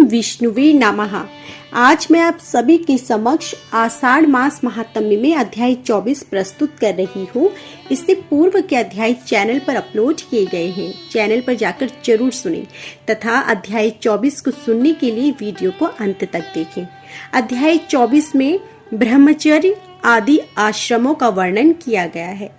विष्णुवे नमः। आज मैं आप सभी के समक्ष आषाढ़ मास महात्म्य में अध्याय 24 प्रस्तुत कर रही हूँ। इससे पूर्व के अध्याय चैनल पर अपलोड किए गए हैं, चैनल पर जाकर जरूर सुनें तथा अध्याय 24 को सुनने के लिए वीडियो को अंत तक देखें। अध्याय 24 में ब्रह्मचर्य आदि आश्रमों का वर्णन किया गया है।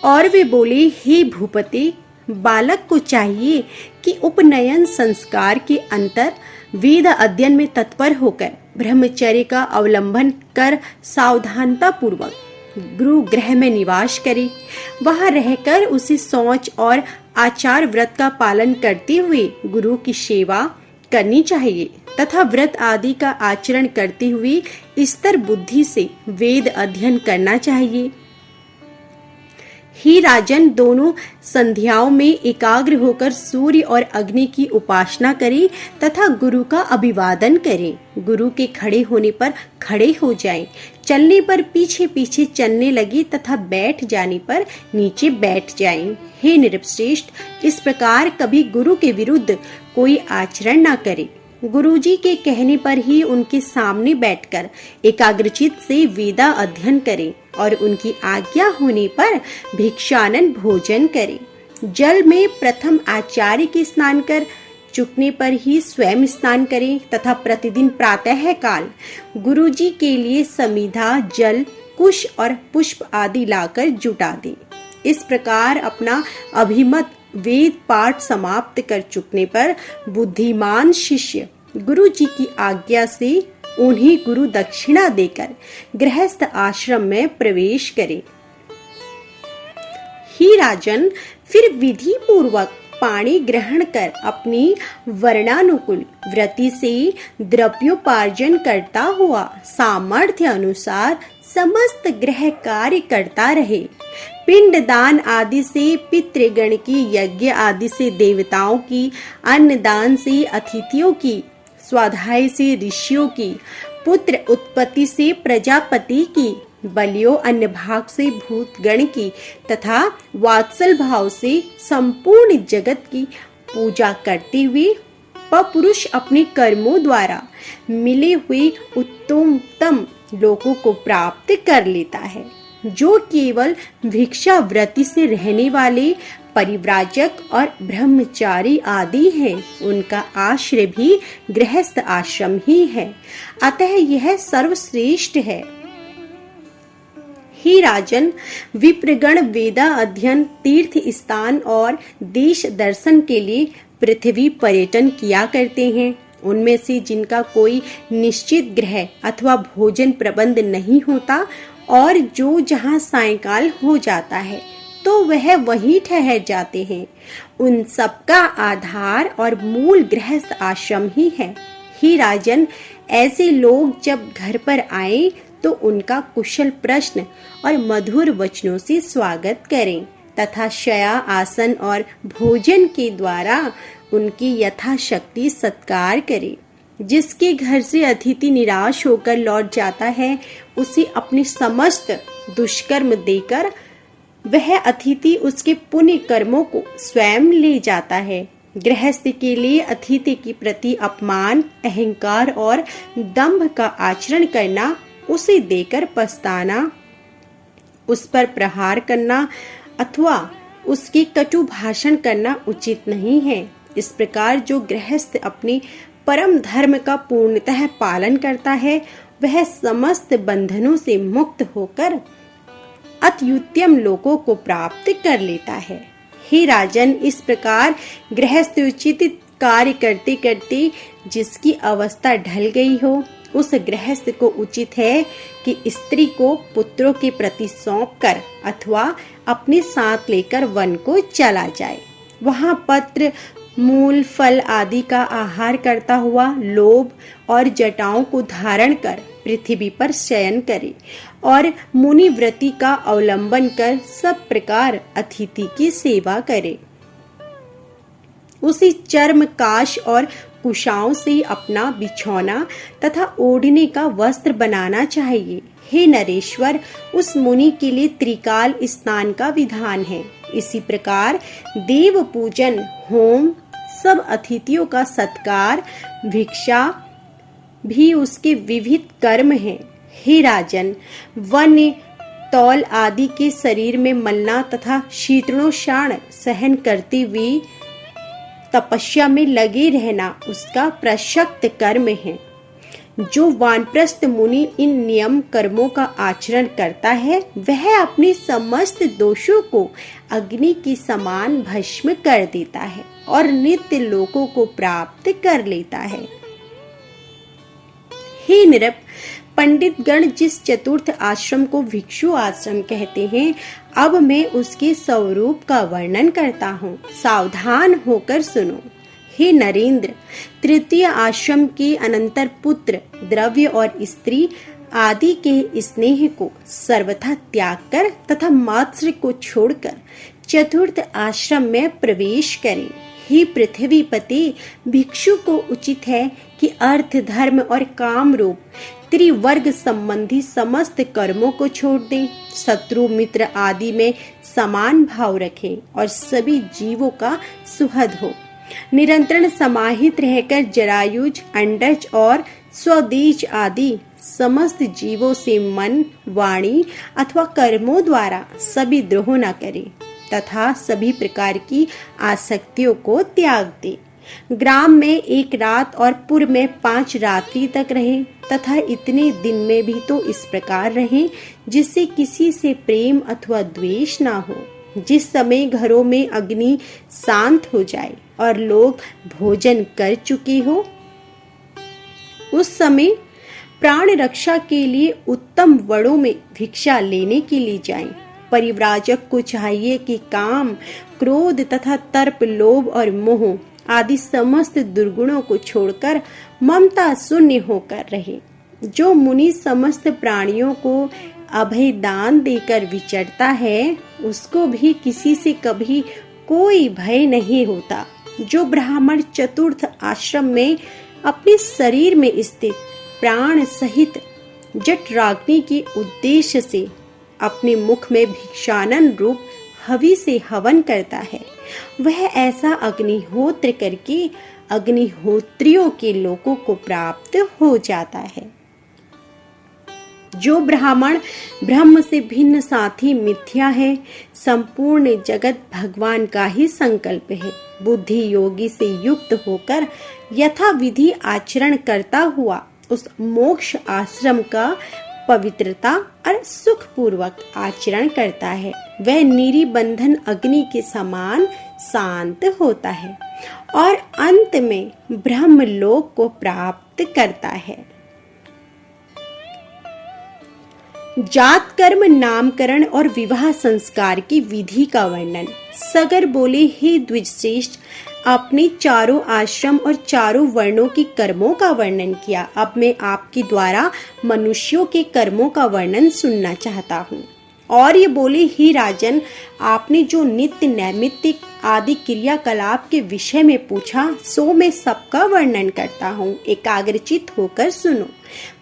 और वे बोले, हे भूपति, बालक को चाहिए कि उपनयन संस्कार के अंतर वेद अध्ययन में तत्पर होकर ब्रह्मचर्य का अवलंबन कर सावधानता पूर्वक गुरु गृह में निवास करे। वहां रहकर उसे शौच और आचार व्रत का पालन करते हुए गुरु की सेवा करनी चाहिए तथा व्रत आदि का आचरण करते हुए स्थिर बुद्धि से वेद अध्ययन करना चाहिए। ही राजन, दोनों संध्याओं में एकाग्र होकर सूर्य और अग्नि की उपासना करें तथा गुरु का अभिवादन करें। गुरु के खड़े होने पर खड़े हो जाएं, चलने पर पीछे पीछे चलने लगे तथा बैठ जाने पर नीचे बैठ जाएं। हे नृपश्रेष्ठ, इस प्रकार कभी गुरु के विरुद्ध कोई आचरण न करें। गुरुजी के कहने पर ही उनके सामने बैठकर एकाग्रचित से वेदा अध्ययन करें और उनकी आज्ञा होने पर भिक्षानन भोजन करें। जल में प्रथम आचार्य के स्नान कर चुकने पर ही स्वयं स्नान करें तथा प्रतिदिन प्रातः काल गुरुजी के लिए समिधा, जल, कुश और पुष्प आदि लाकर जुटा दें। इस प्रकार अपना अभिमत वेद पाठ समाप्त कर चुकने पर बुद्धिमान शिष्य गुरु जी की आज्ञा से उन्हें गुरु दक्षिणा देकर गृहस्थ आश्रम में प्रवेश करे। ही राजन, फिर विधि पूर्वक पानी ग्रहण कर अपनी वर्णानुकूल वृत्ति से द्रव्योपार्जन करता हुआ सामर्थ्य अनुसार समस्त गृह कार्य करता रहे। पिंड दान आदि से पितृगण की, यज्ञ आदि से देवताओं की, अन्नदान से अतिथियों की, स्वाध्याय से ऋषियों की, पुत्र उत्पत्ति से प्रजापति की, बलियों अन्न भाग से भूतगण की तथा वात्सल भाव से संपूर्ण जगत की पूजा करते हुए पुरुष अपने कर्मों द्वारा मिले हुए उत्तमतम लोकों को प्राप्त कर लेता है। जो केवल भिक्षा व्रति से रहने वाले परिव्राजक और ब्रह्मचारी आदि हैं, उनका आश्रय भी गृहस्थ आश्रम ही है, अतः यह सर्वश्रेष्ठ है। ही राजन, विप्रगण वेदा अध्ययन, तीर्थ स्थान और देश दर्शन के लिए पृथ्वी पर्यटन किया करते हैं। उनमें से जिनका कोई निश्चित गृह अथवा भोजन प्रबंध नहीं होता और जो जहाँ सायंकाल हो जाता है तो वह वहीं ठहर जाते हैं, उन सबका आधार और मूल गृहस्थ आश्रम ही है। ही राजन, ऐसे लोग जब घर पर आए तो उनका कुशल प्रश्न और मधुर वचनों से स्वागत करें तथा शया, आसन और भोजन के द्वारा उनकी यथाशक्ति सत्कार करें। जिसके घर से अतिथि निराश होकर लौट जाता है, उसे अपने समस्त दुष्कर्म देकर वह अतिथि उसके पुण्य कर्मों को स्वयं ले जाता है। गृहस्थ के लिए अतिथि के प्रति अपमान, अहंकार और दंभ का आचरण करना, उसे देकर पछताना, उस पर प्रहार करना अथवा उसके कटु भाषण करना उचित नहीं है। इस प्रकार जो गृहस्थ अपने परम धर्म का पूर्णतः पालन करता है, वह समस्त बंधनों से मुक्त होकर अत्युत्तम लोकों को प्राप्त कर लेता है। हे राजन, इस प्रकार गृहस्थ उचित कार्य करते करते जिसकी अवस्था ढल गई हो, उस गृहस्थ को उचित है कि स्त्री को पुत्रों के प्रति सौंप कर अथवा अपने साथ लेकर वन को चला जाए। वहां पत्र, मूल, फल आदि का आहार करता हुआ लोभ और जटाओं को धारण कर पृथ्वी पर शयन करे और मुनि व्रति का अवलंबन कर सब प्रकार अतिथि की सेवा करे। उसी चर्म, काश और कुशाओं से अपना बिछौना तथा ओढ़ने का वस्त्र बनाना चाहिए। हे नरेश्वर, उस मुनि के लिए त्रिकाल स्नान का विधान है। इसी प्रकार देव पूजन, होम, सब अतिथियों का सत्कार, भिक्षा भी उसके विविध कर्म हैं। हे राजन, वन्य तौल आदि के शरीर में मलना तथा शीतोष्ण सहन करती हुई तपस्या में लगे रहना उसका प्रशक्त कर्म है। जो वानप्रस्थ मुनि इन नियम कर्मों का आचरण करता है वह अपने समस्त दोषों को अग्नि की समान भस्म कर देता है और नित्य लोकों को प्राप्त कर लेता है। हे नृप, पंडित गण जिस चतुर्थ आश्रम को भिक्षु आश्रम कहते हैं, अब मैं उसके स्वरूप का वर्णन करता हूँ, सावधान होकर सुनो। हे नरेंद्र, तृतीय आश्रम के अनंतर पुत्र, द्रव्य और स्त्री आदि के स्नेह को सर्वथा त्याग कर तथा मात्सर्य को छोड़कर चतुर्थ आश्रम में प्रवेश करें। हे पृथ्वीपति, भिक्षु को उचित है कि अर्थ, धर्म और काम रूप त्रिवर्ग संबंधी समस्त कर्मों को छोड़ दें, शत्रु मित्र आदि में समान भाव रखें और सभी जीवों का सुहृद हो। निरंतर समाहित रहकर जरायुज, अंडज और स्वदेश आदि समस्त जीवों से मन, वाणी अथवा कर्मों द्वारा सभी द्रोह न करें तथा सभी प्रकार की आसक्तियों को त्याग दे। ग्राम में 1 रात और पुर में 5 रात्रि तक रहें तथा इतने दिन में भी तो इस प्रकार रहें जिससे किसी से प्रेम अथवा द्वेष ना हो। जिस समय घरों में अग्नि शांत हो जाए और लोग भोजन कर चुके हो, उस समय प्राण रक्षा के लिए उत्तम वनों में भिक्षा लेने के लिए जाएं। परिव्राजक को चाहिए कि काम, क्रोध तथा तर्प, लोभ और मोह आदि समस्त दुर्गुणों को छोड़कर ममता शून्य होकर रहे। जो मुनि समस्त प्राणियों को अभय दान देकर विचरता है, उसको भी किसी से कभी कोई भय नहीं होता। जो ब्राह्मण चतुर्थ आश्रम में अपने शरीर में स्थित प्राण सहित जठराग्नि के उद्देश्य से अपने मुख में भिक्षानन रूप हवि से हवन करता है, वह ऐसा अग्निहोत्र करके अग्निहोत्रियों के लोकों को प्राप्त हो जाता है। जो ब्राह्मण ब्रह्म से भिन्न साथी मिथ्या है, संपूर्ण जगत भगवान का ही संकल्प है, बुद्धि योगी से युक्त होकर यथा विधि आचरण करता हुआ उस मोक्ष आश्रम का पवित्रता और सुख पूर्वक आचरण करता है, वह निरी बंधन अग्नि के समान शांत होता है और अंत में ब्रह्मलोक को प्राप्त करता है। जात कर्म, नामकरण और विवाह संस्कार की विधि का वर्णन। सगर बोले, हे द्विजश्रेष्ठ, आपने चारों आश्रम और चारों वर्णों की कर्मों का वर्णन किया। अब मैं आपके द्वारा मनुष्यों के कर्मों का वर्णन सुनना चाहता हूँ। और ये बोले, हे राजन, आपने जो नित्य नैमित्तिक आदि क्रियाकलाप के विषय में पूछा, सो मैं सबका वर्णन करता हूँ, एकाग्रचित होकर सुनो।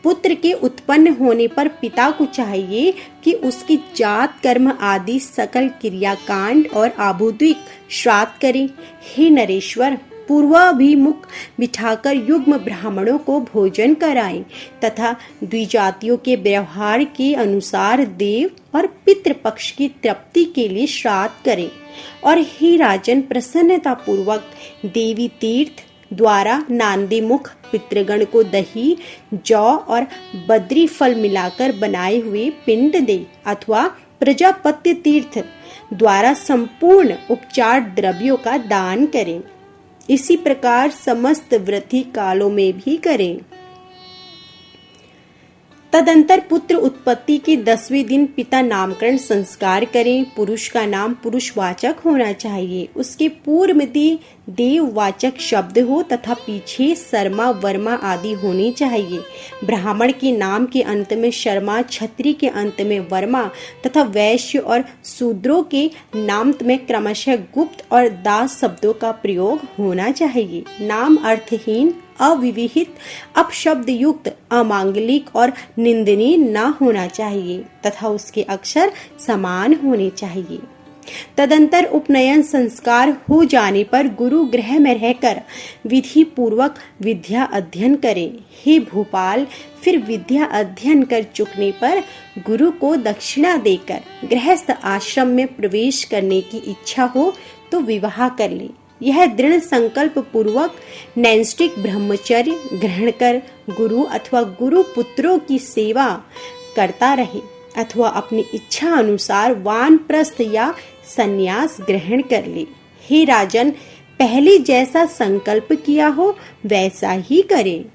पुत्र के उत्पन्न होने पर पिता को चाहिए कि उसकी जात कर्म आदि सकल क्रियाकांड और आभूतिक श्राद्ध करे। हे नरेश्वर, पूर्वाभिमुख बिठाकर युग्म ब्राह्मणों को भोजन कराएं तथा द्विजातियों के व्यवहार के अनुसार देव और पितृपक्ष की तृप्ति के लिए श्राद्ध करें। और हे राजन, प्रसन्नता पूर्वक देवी तीर्थ द्वारा नांदी मुख पितृगण को दही, जौ और बद्री फल मिलाकर बनाए हुए पिंड दे अथवा प्रजापत्य तीर्थ द्वारा संपूर्ण उपचार द्रव्यों का दान करें। इसी प्रकार समस्त व्रती कालों में भी करें। तदंतर पुत्र उत्पत्ति के 10वें दिन पिता नामकरण संस्कार करें। पुरुष का नाम पुरुषवाचक होना चाहिए, उसके पूर्व में देववाचक शब्द हो तथा पीछे शर्मा, वर्मा आदि होनी चाहिए। ब्राह्मण के नाम के अंत में शर्मा, क्षत्रिय के अंत में वर्मा तथा वैश्य और शूद्रों के नाम में क्रमशः गुप्त और दास शब्दों का प्रयोग होना चाहिए। नाम अर्थहीन, अविविहित, अपशब्द युक्त, अमांगलिक और निंदनीय न होना चाहिए तथा उसके अक्षर समान होने चाहिए। तदंतर उपनयन संस्कार हो जाने पर गुरु गृह में रहकर विधि पूर्वक विद्या अध्ययन करें। हे भोपाल, फिर विद्या अध्ययन कर चुकने पर गुरु को दक्षिणा देकर गृहस्थ आश्रम में प्रवेश करने की इच्छा हो तो विवाह कर ले। यह दृढ़ संकल्प पूर्वक नैष्ठिक ब्रह्मचर्य ग्रहण कर गुरु अथवा गुरु पुत्रों की सेवा करता रहे अथवा अपनी इच्छा अनुसार वानप्रस्थ या संन्यास ग्रहण कर ले। हे राजन, पहले जैसा संकल्प किया हो वैसा ही करें।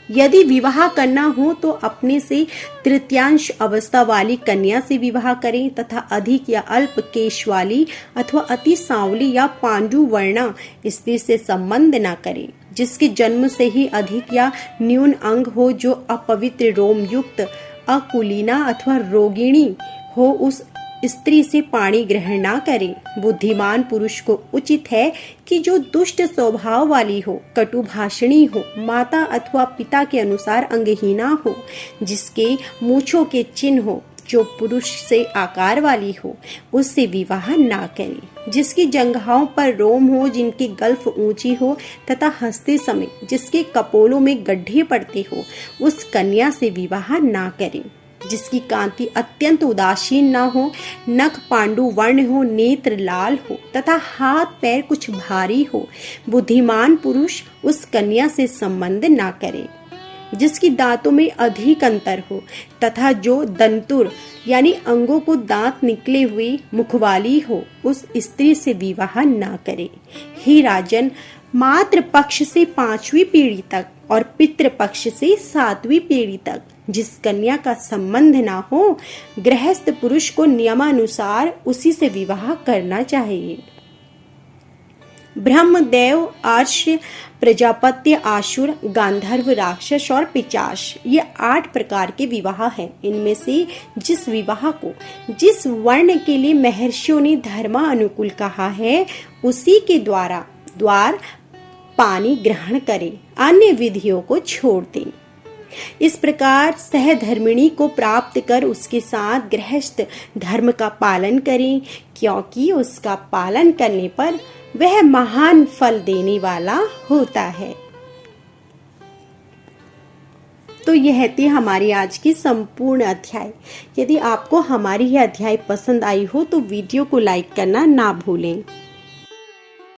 यदि विवाह करना हो तो अपने से तृतीयांश अवस्था वाली कन्या से विवाह करें तथा अधिक या अल्प केश वाली अथवा अति सांवली या पांडु वर्णा स्त्री से संबंध न करें, जिसके जन्म से ही अधिक या न्यून अंग हो, जो अपवित्र रोम युक्त अकुलीना अथवा रोगिणी हो, उस स्त्री से पाणी ग्रहण ना करें। बुद्धिमान पुरुष को उचित है कि जो दुष्ट स्वभाव वाली हो, कटु भाषणी हो, माता अथवा पिता के अनुसार अंगहीना हो, जिसके मूछों के चिन्ह हो, जो पुरुष से आकार वाली हो, उससे विवाह ना करें। जिसकी जंघाओं पर रोम हो, जिनकी गल्फ ऊंची हो तथा हंसते समय जिसके कपोलों में गड्ढे पड़ते हो, उस कन्या से विवाह ना करें। जिसकी कांति अत्यंत उदासीन न हो, नख पांडु वर्ण हो, नेत्र लाल हो तथा हाथ पैर कुछ भारी हो, बुद्धिमान पुरुष उस कन्या से संबंध ना करे। जिसकी दांतों में अधिक अंतर हो तथा जो दंतुर यानी अंगों को दांत निकले हुए मुखवाली हो, उस स्त्री से विवाह ना करे। हे राजन, मातृ पक्ष से 5वीं पीढ़ी तक और पितृ पक्ष से 7वीं पीढ़ी तक जिस कन्या का संबंध ना हो, गृहस्थ पुरुष को नियमानुसार उसी से विवाह करना चाहिए। ब्रह्मदेव, आर्ष्य, प्रजापत्य, आसुर, गांधर्व, राक्षस और पिशाच, ये 8 प्रकार के विवाह हैं। इनमें से जिस विवाह को जिस वर्ण के लिए महर्षियों ने धर्मानुकूल कहा है, उसी के द्वार पानी ग्रहण करें, अन्य विधियों को छोड़ दें। इस प्रकार सहधर्मिणी को प्राप्त कर उसके साथ गृहस्थ धर्म का पालन करें, क्योंकि उसका पालन करने पर वह महान फल देने वाला होता है। तो यह थी हमारी आज की संपूर्ण अध्याय। यदि आपको हमारी यह अध्याय पसंद आई हो तो वीडियो को लाइक करना ना भूलें।